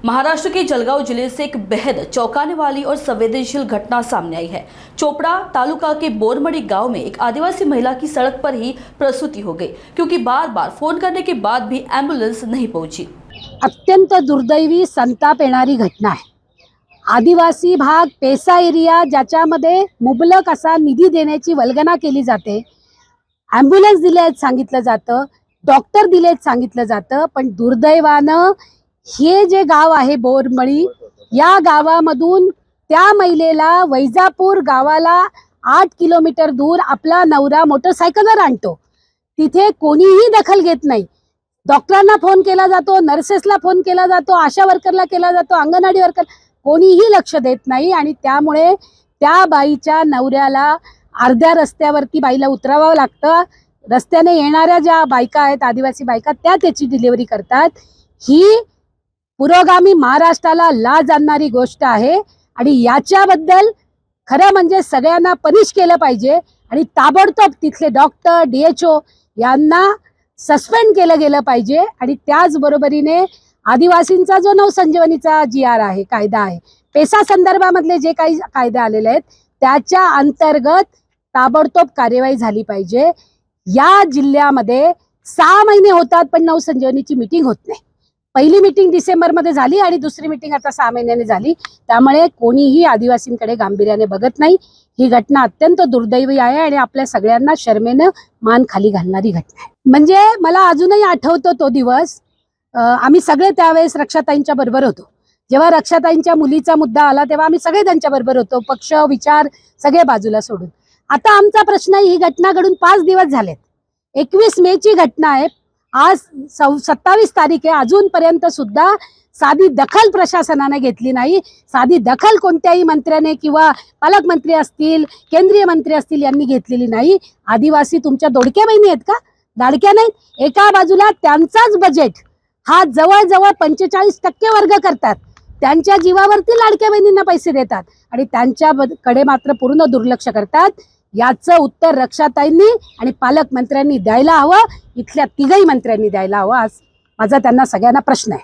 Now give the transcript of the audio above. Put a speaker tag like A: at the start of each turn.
A: महाराष्ट्र के जलगांव जिले से एक बेहद चौंकाने वाली और संवेदनशील घटना सामने आई है। चोपड़ा तालुका के बोरमड़ी गांव में एक आदिवासी महिला की सड़क पर ही प्रसूति हो गई, क्योंकि बार बार फोन करने के बाद भी एम्बुलेंस नहीं पहुंची।
B: अत्यंत दुर्दैवी संताप येणारी घटना आहे। आदिवासी भाग पेसा एरिया ज्याच्यामध्ये मुबलक असा निधी देण्याची वल्गना केली जाते, ॲम्ब्युलन्स दिलेत सांगितलं जातं, डॉक्टर दिलेत सांगितलं जातं, पण दुर्दैवानं हे जे गाव आहे बोरमळी, या गावामधून त्या महिलेला वैजापूर गावाला 8 किलोमीटर दूर आपला नवरा मोटरसायकलवर आणतो। तिथे कोणीही दखल घेत नाही। डॉक्टरांना फोन केला जातो, नर्सेसला फोन केला जातो, आशा वर्करला केला जातो, अंगणवाडी वर्कर, कोणीही लक्ष देत नाही। आणि त्यामुळे त्या बाईच्या नवऱ्याला अर्ध्या रस्त्यावरती बाईला उतरावं लागतं। रस्त्याने येणाऱ्या ज्या बायका आहेत, आदिवासी बायका, त्या त्याची डिलिव्हरी करतात। ही पुरोगामी महाराष्ट्राला लाज आणणारी गोष्ट आहे आणि याच्याबद्दल खरं म्हणजे सगळ्यांना पनिश केलं पाहिजे आणि ताबडतोब तिथले डॉक्टर DHO यांना सस्पेंड केलं गेलं पाहिजे। आणि त्याच बरोबरीने आदिवासींचा जो नवसंजीवनीचा GR आहे, कायदा आहे, पेसा संदर्भामधले जे काही कायदे आलेले आहेत त्याच्या अंतर्गत ताबडतोब कार्यवाही झाली पाहिजे। या जिल्ह्यामध्ये 6 महिने होतात पण नवसंजीवनीची मीटिंग होत नाही। पहिली मीटिंग डिसेंबरमध्ये झाली आणि दुसरी मीटिंग आता 6 महिन्यांनी झाली। त्यामुळे कोणीही आदिवासींकडे गांभीर्याने बघत नाही। ही घटना अत्यंत दुर्दैवी आहे आणि आपल्या सगळ्यांना शर्मेने मान खाली घालणारी घटना आहे। म्हणजे मला अजूनही आठवतो तो दिवस। आम्ही सगळे त्यावेळेस रक्षाताईंच्या बरोबर होतो। जेव्हा रक्षाताईंच्या मुलीचा मुद्दा आला तेव्हा आम्ही सगळे त्यांच्या बरोबर होतो, पक्ष विचार सगळे बाजूला सोडून। आता आमचा प्रश्न, ही घटना घडून 5 दिवस झालेत। 21 मेची घटना आहे, आज 27 तारीख आहे। अजूनपर्यंत सुद्धा साधी दखल प्रशासनाने घेतली नाही। साधी दखल कोणत्याही मंत्र्याने किंवा पालकमंत्री असतील, केंद्रीय मंत्री असतील यांनी घेतलेली नाही। आदिवासी तुमच्या दोडक्या बहिणी आहेत का? दाडक्या नाहीत। एका बाजूला त्यांचाच बजेट हा जवळजवळ 45% वर्ग करतात, त्यांच्या जीवावरती लाडक्या बहिणींना पैसे देतात आणि त्यांच्याकडे मात्र पूर्ण दुर्लक्ष करतात। याचं उत्तर रक्षाताईंनी आणि पालकमंत्र्यांनी द्यायला हवं, इथल्या तिघही मंत्र्यांनी द्यायला हवं। आज माझा त्यांना सगळ्यांना प्रश्न आहे।